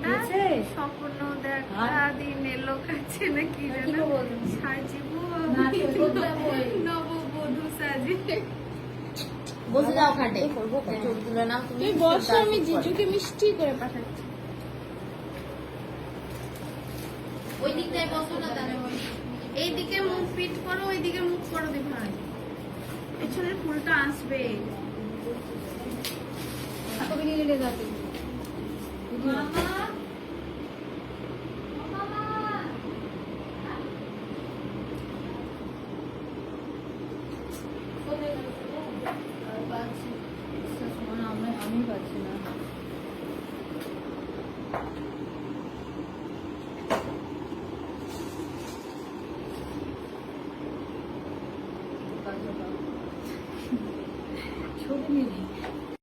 না স্বপ্ন দেখা দিন এলো কাছে না কি যেন সাজিব নববধূ সাজি। বসে যাও খাটে, চোখ তুলে নাও তুমি। বসো, আমি জিজুকে মিষ্টি করে পাঠাচ্ছি। ওই দিকটায় বসো না, তাহলে এইদিকে মুখ পিট করো, ওইদিকে মুখ করো দি ভাই, পেছনের ফুলটা আসবে। কবে নিয়ে যাবে মামা? আমি পাচ্ছি না।